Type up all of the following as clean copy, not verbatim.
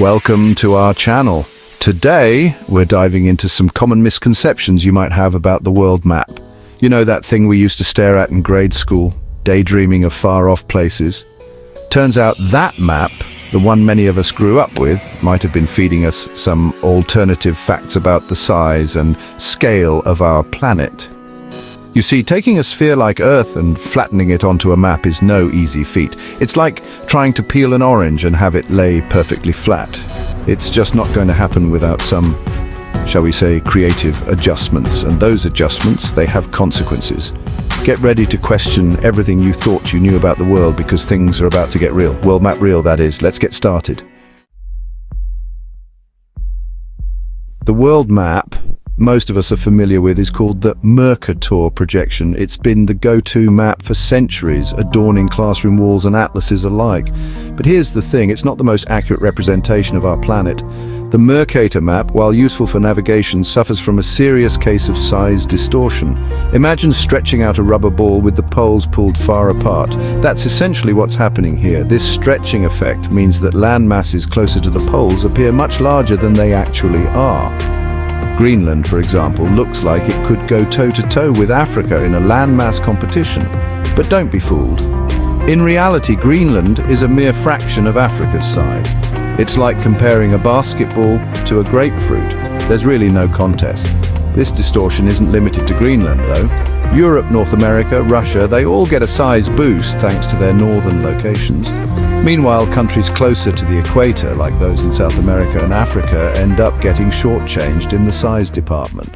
Welcome to our channel. Today, we're diving into some common misconceptions you might have about the world map. You know that thing we used to stare at in grade school, daydreaming of far-off places? Turns out that map, the one many of us grew up with, might have been feeding us some alternative facts about the size and scale of our planet. You see, taking a sphere like Earth and flattening it onto a map is no easy feat. It's like trying to peel an orange and have it lay perfectly flat. It's just not going to happen without some, shall we say, creative adjustments. And those adjustments, they have consequences. Get ready to question everything you thought you knew about the world because things are about to get real. World map real, that is. Let's get started. The world map most of us are familiar with is called the Mercator projection. It's been the go-to map for centuries, adorning classroom walls and atlases alike. But here's the thing, it's not the most accurate representation of our planet. The Mercator map, while useful for navigation, suffers from a serious case of size distortion. Imagine stretching out a rubber ball with the poles pulled far apart. That's essentially what's happening here. This stretching effect means that land masses closer to the poles appear much larger than they actually are. Greenland, for example, looks like it could go toe-to-toe with Africa in a landmass competition. But don't be fooled. In reality, Greenland is a mere fraction of Africa's size. It's like comparing a basketball to a grapefruit. There's really no contest. This distortion isn't limited to Greenland, though. Europe, North America, Russia, they all get a size boost thanks to their northern locations. Meanwhile, countries closer to the equator, like those in South America and Africa, end up getting shortchanged in the size department.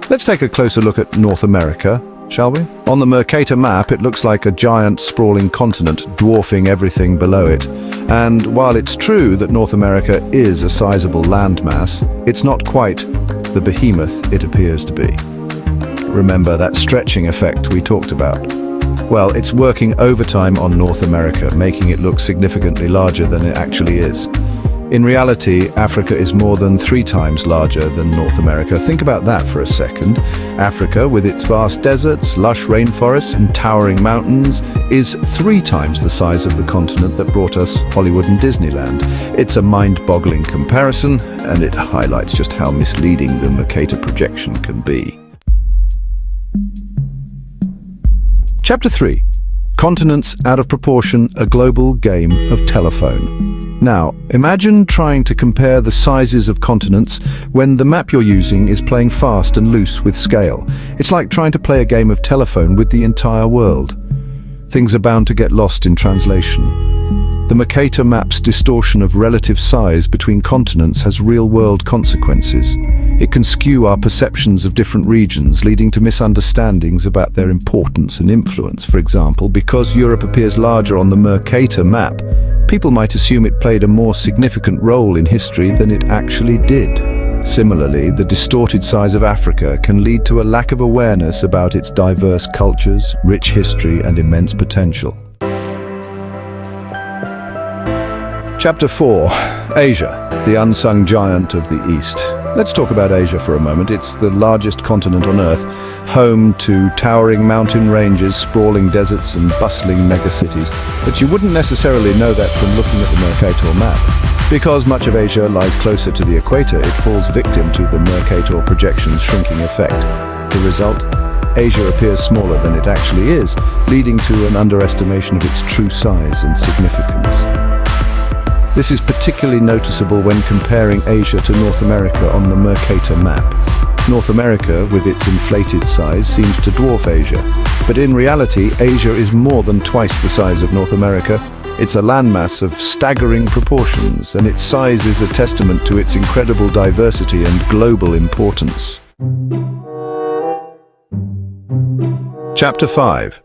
Let's take a closer look at North America, shall we? On the Mercator map, it looks like a giant sprawling continent, dwarfing everything below it. And while it's true that North America is a sizable landmass, it's not quite the behemoth it appears to be. Remember that stretching effect we talked about? Well, it's working overtime on North America, making it look significantly larger than it actually is. In reality, Africa is more than 3 times larger than North America. Think about that for a second. Africa, with its vast deserts, lush rainforests, and towering mountains, is 3 times the size of the continent that brought us Hollywood and Disneyland. It's a mind-boggling comparison, and it highlights just how misleading the Mercator projection can be. Chapter 3. Continents out of proportion, a global game of telephone. Now, imagine trying to compare the sizes of continents when the map you're using is playing fast and loose with scale. It's like trying to play a game of telephone with the entire world. Things are bound to get lost in translation. The Mercator map's distortion of relative size between continents has real-world consequences. It can skew our perceptions of different regions, leading to misunderstandings about their importance and influence. For example, because Europe appears larger on the Mercator map, people might assume it played a more significant role in history than it actually did. Similarly, the distorted size of Africa can lead to a lack of awareness about its diverse cultures, rich history, and immense potential. Chapter 4. Asia, the unsung giant of the East. Let's talk about Asia for a moment. It's the largest continent on Earth, home to towering mountain ranges, sprawling deserts, and bustling megacities. But you wouldn't necessarily know that from looking at the Mercator map. Because much of Asia lies closer to the equator, it falls victim to the Mercator projection's shrinking effect. The result? Asia appears smaller than it actually is, leading to an underestimation of its true size and significance. This is particularly noticeable when comparing Asia to North America on the Mercator map. North America, with its inflated size, seems to dwarf Asia. But in reality, Asia is more than twice the size of North America. It's a landmass of staggering proportions, and its size is a testament to its incredible diversity and global importance. Chapter 5.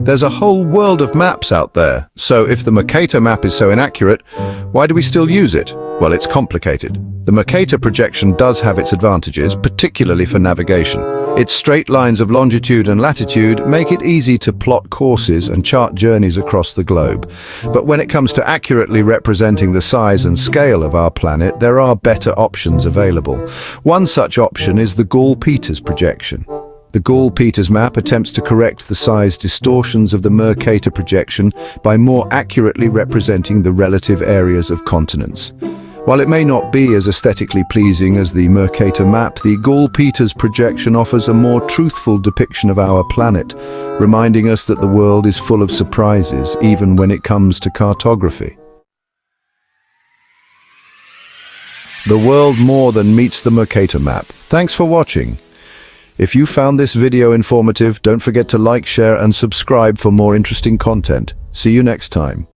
There's a whole world of maps out there, so if the Mercator map is so inaccurate, why do we still use it? Well, it's complicated. The Mercator projection does have its advantages, particularly for navigation. Its straight lines of longitude and latitude make it easy to plot courses and chart journeys across the globe. But when it comes to accurately representing the size and scale of our planet, there are better options available. One such option is the Gall-Peters projection. The Gall-Peters map attempts to correct the size distortions of the Mercator projection by more accurately representing the relative areas of continents. While it may not be as aesthetically pleasing as the Mercator map, the Gall-Peters projection offers a more truthful depiction of our planet, reminding us that the world is full of surprises, even when it comes to cartography. The world more than meets the Mercator map. Thanks for watching. If you found this video informative, don't forget to like, share, and subscribe for more interesting content. See you next time.